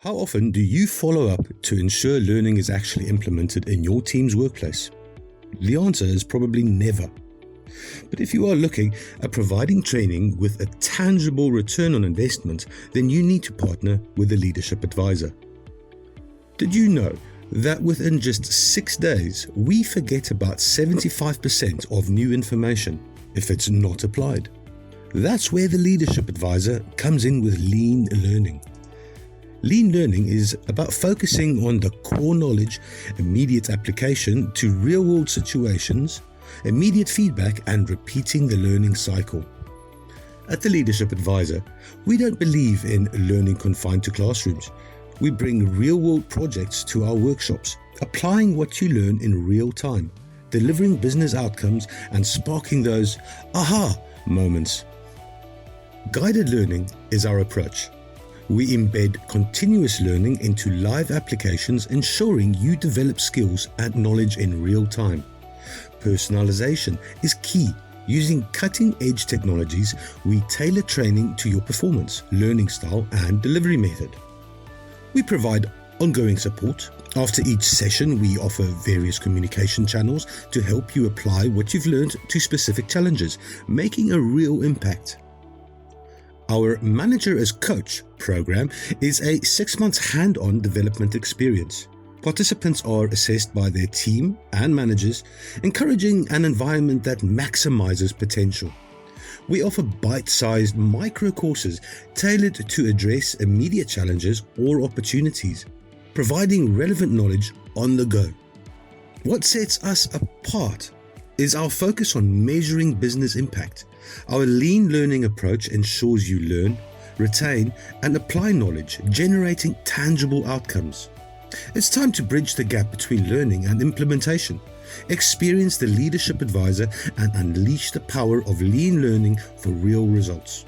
How often do you follow up to ensure learning is actually implemented in your team's workplace? The answer is probably never. But if you are looking at providing training with a tangible return on investment, then you need to partner with a leadership advisor. Did you know that within just 6 days, we forget about 75% of new information if it's not applied? That's where the leadership advisor comes in with lean learning. Lean learning is about focusing on the core knowledge, immediate application to real-world situations, immediate feedback, and repeating the learning cycle. At the Leadership Advisor, we don't believe in learning confined to classrooms. We bring real-world projects to our workshops, applying what you learn in real time, delivering business outcomes, and sparking those aha moments. Guided learning is our approach. We embed continuous learning into live applications, ensuring you develop skills and knowledge in real time. Personalization is key. Using cutting-edge technologies, we tailor training to your performance, learning style, and delivery method. We provide ongoing support. After each session, we offer various communication channels to help you apply what you've learned to specific challenges, making a real impact. Our Manager as Coach program is a 6-month hand-on development experience. Participants are assessed by their team and managers, encouraging an environment that maximizes potential. We offer bite-sized micro courses tailored to address immediate challenges or opportunities, providing relevant knowledge on the go. What sets us apart is our focus on measuring business impact. Our lean learning approach ensures you learn, retain, and apply knowledge, generating tangible outcomes. It's time to bridge the gap between learning and implementation. Experience the Leadership Advisor and unleash the power of lean learning for real results.